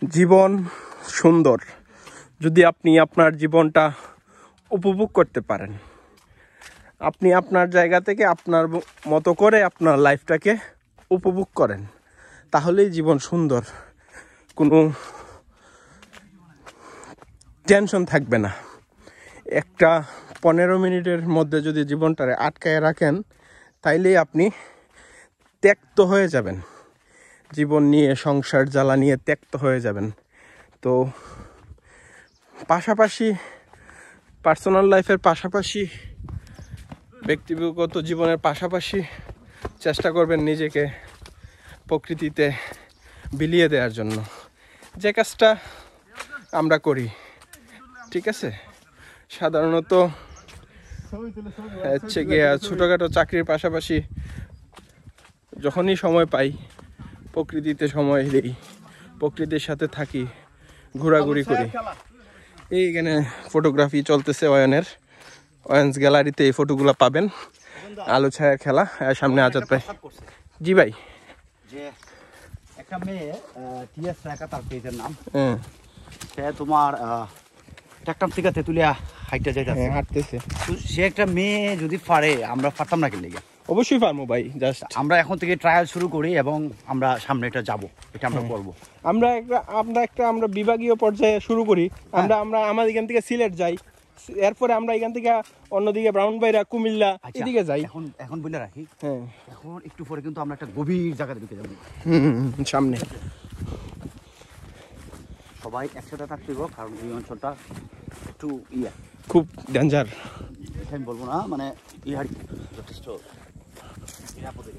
জীবন সুন্দর যদি আপনি আপনার জীবনটা উপভোগ করতে পারেন। আপনি আপনার জায়গা থেকে আপনার মতো করে আপনার লাইফটাকে উপভোগ করেন, তাহলেই জীবন সুন্দর। কোনো টেনশন থাকবে না। একটা 15 মিনিটের মধ্যে যদি জীবনটারে আটকায় রাখেন, তাইলেই আপনি ত্যক্ত হয়ে যাবেন। জীবন নিয়ে, সংসার জ্বালা নিয়ে ত্যক্ত হয়ে যাবেন। তো পাশাপাশি পার্সোনাল লাইফের পাশাপাশি, ব্যক্তিগত জীবনের পাশাপাশি চেষ্টা করবেন নিজেকে প্রকৃতিতে বিলিয়ে দেওয়ার জন্য, যে কাজটা আমরা করি। ঠিক আছে, সাধারণত হচ্ছে গিয়ে ছোটোখাটো চাকরির পাশাপাশি যখনই সময় পাই প্রকৃতিতে সময় দিই, প্রকৃতির সাথে থাকি, ঘোরাঘুরি করি। এইখানে ফটোগ্রাফি চলতেছে অয়ন্স গ্যালারিতে। এই ফটোগুলো পাবেন। আলো ছায়ার খেলা, সামনে আজাদ ভাই। জি ভাই, যে একটা মেয়ে টিএস রাকা তার পেজের নাম, সে তোমার ট্রাক্টর থেকে তেতুলিয়া হাইটে যাইতেছে, হাঁটতেছে। সে একটা মেয়ে যদি পারে, আমরা পারতাম না কি লেগে? অবশ্যই পারবো ভাই। জাস্ট আমরা এখন থেকে ট্রায়াল শুরু করি এবং আমরা সামনে এটা যাব, এটা আমরা করবো। আমরা বিভাগীয় পর্যায়ে শুরু করি। আমরা আমাদের এখান থেকে সিলেট যাই, এরপরে আমরা এখান থেকে অন্যদিকে ব্রাউনবাড়িয়া, কুমিল্লা এদিকে যাই। এখন বলে রাখি, এখন একটু পরে কিন্তু আমরা একটা গভীর জায়গাতে ঢুকে যাবো। সামনে সবাই একসাথে থাকতে হবে, কারণ এই অঞ্চলটা একটু খুব ডেঞ্জার। আমি বলবো না, মানে যথেষ্ট নিরাপদে।